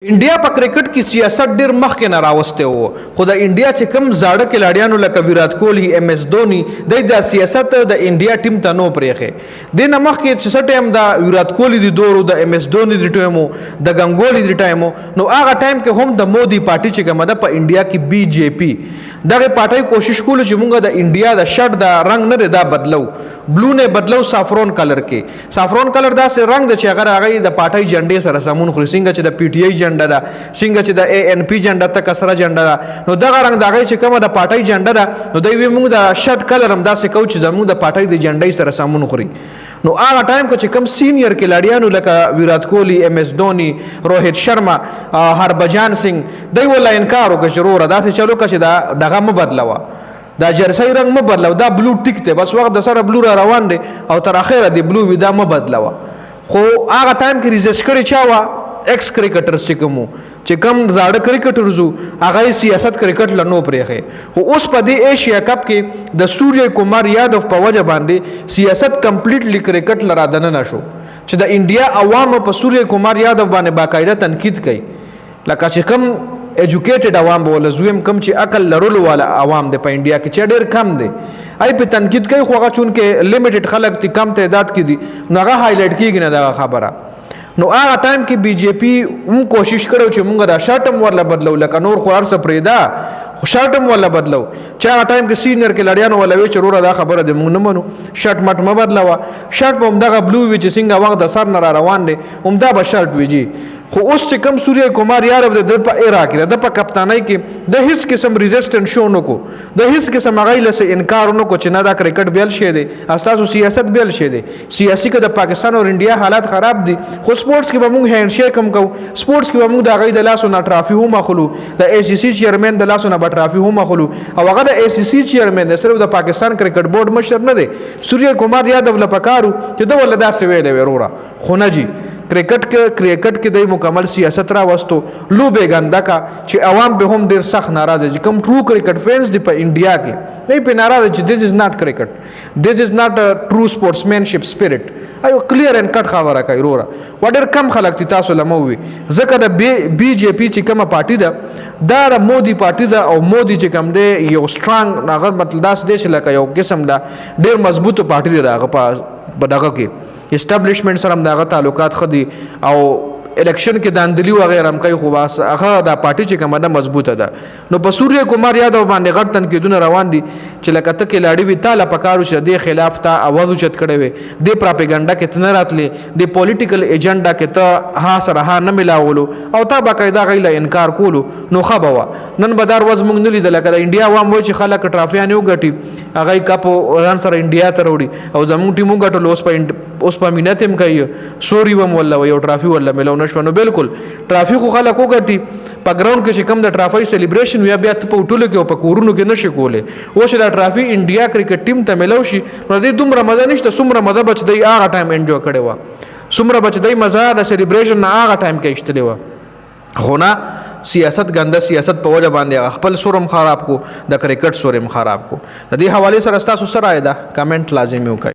انډیا په کرکټ کې سیاست ډیر مخکې نه راوسته وو خو د انډیا چې کم زاړه کلاډیانو لکه ویرات کوهلی ایم ایس دھونی د سیاست د انډیا ټیم ته نو پرېخه د نه مخکې چې ټیم د ویرات کوهلی د دورو د ایم ایس دھونی د ټیمو د ګنگولی د ټیمو نو هغه ټیم کې هم د مودي پارټي چې کومه ده په انډیا کې بی جے پی دغه پارټي کوشش کول چې مونږ د انډیا د شرټ د رنگ نه دا بدلو بلو نه بدلو سافرون کلر کې سافرون کلر دا سه رنگ د چې هغه د پارټي جنډې سره سمون خو څنګه چې د پی ټی آی جنډه ده څنګه چې د ای ان پی جنډه ته کسره جنډه ده نو دغه رنگ دغه چې کومه د پارټي جنډه ده نو دوی موږ د شرټ کلر هم دا سه کو چې زموږ د پارټي د جنډې سره سمون خوري نو هغه ټایم کې چې کم سینیئر کلاډیانو لکه ویرات کوهلی ایم ایس دھونی روهیت شرما هربجان سنگ دوی ولا انکار وکړ چې وروره دا څه چلو چې دا دغه م بدلوا دا جرسی رنگ م بدلو دا بلو ټیک ته بس وخت د سره بلو را روان دي او تر اخره دی بلو ودا م بدلوا خو هغه ټایم کې ریزرچ کړی چا وا ایکس کرکټرز چې کوم چې کم زاړه کرکټرز هغه سیاست کرکټ لنو پرېخه خو اوس په دې ایشیا کپ کې د سوریه کمار یادو په وجه باندې سیاست کمپلیټلی کرکټ لرا دنه نشو چې د انډیا عوام په سوریه کمار یادو باندې باقاعده تنقید کوي لکه چې کم ایجوکیټډ عوام بوله زویم کم چې عقل لرلو والا عوام د په انډیا کې چې ډېر کم دي آی په تنقید کوي خو هغه چون کې لیمیټډ خلک تی کم تعداد کې دي نو هغه هایلایټ کیږي نه دا خبره نو هغه ټایم کې بی جے پی هم کوشش کړو چې موږ دا شاټم ورله بدلو لکه نور خو ارسه پرېدا شاټم ورله بدلو چې هغه ټایم کې سینیئر کلاډیانو ولا وی چروره دا خبره د موږ نه منو شاټ مټ م بدلوا شاټ په همدغه بلو وی چې څنګه وخت د سر نه را روان دي همدا به شاټ ویجی خو اوس چې کم سوریه کمار یارو د په عراق د په کپتانۍ کې د هیڅ قسم ریزिस्टنس شو نکو د هیڅ قسم غیله سه انکار نکو چې نه دا کرکټ بیل شه دي اساسو سیاست بیل شه دي سیاسي کې د پاکستان او انډیا حالات خراب دي خو سپورتس کې به موږ هاند شیک هم کو سپورتس کې به موږ د غي د لاسو نه ټرافي هم اخلو د ای سی سی چیرمن د لاسو نه به ټرافي هم اخلو او هغه د ای سی سی چیرمن د صرف د پاکستان کرکټ بورډ مشر نه دی سوریه کمار یادو لپکارو چې د ولدا سویل ورورا خو نه جی کرکټ کې د مکمل سیاست را وستو لوبه ګنده کا چې عوام به هم ډیر سخت ناراضه دي کوم ټرو کرکټ فینز دی په انډیا کې نه په ناراضه چې this is not cricket this is not a true sportsmanship spirit ایو کلیر ان کټ خبره کوي وروره وړ کم خلک تاسو لموي ځکه د بی جے پی چې کومه پارټي ده دا مودي پارټي ده او مودي چې کوم دی یو سترانګ ناغه مطلب داس دی چې لکه یو قسم دا ډیر مضبوط پارټي دی راغه په دغه کې اسټابلیشمنت سره دغه تعلقات خدي او الیکشن کې داندلی و غیره هم کوي خو بس هغه د پارټي چې کومه ده مضبوطه ده نو په سوریه کمار یادو باندې غټ تنقیدونه روان دي چې لکه ته کې لاړی وی تعالی پکارو چې د خلاف ته आवाज اوچت کړي وي د پروپاګاندا کې تنه راتلې د پولیټیکل ایجنډا کې ته ها سره ها نه ملاولو او تا باقاعده غیله انکار کولو نو خبره نن بدار وز مونږ نه لیدل کله انډیا وام وای چې خلک ټرافیان یو غټي هغه کپ ځان سره انډیا ته وروړي او زموږ ټیمو غټل اوس په مینته هم کوي سوري وم ولا یو ټرافي ولا ملو نو بالکل ټرافیک خلک وګټي په ګراوند کې چې کم د ټرافي سلیبریشن ویا بیا په ټولو کې او په کورونو کې نشي کوله او چې د ټرافي انډیا کرکټ ټیم ته ملو شي نو د دومره مزه نشته څومره مزه بچ دی هغه ټایم انجوای کړي و څومره بچ دی مزه د سلیبریشن هغه ټایم کې اشتلی و خو نه سیاست ګنده سیاست په وجه باندې خپل سورم خراب کو د کرکټ سورم خراب کو د دې حواله سره تاسو سره ده کمنټ لازمي وکړئ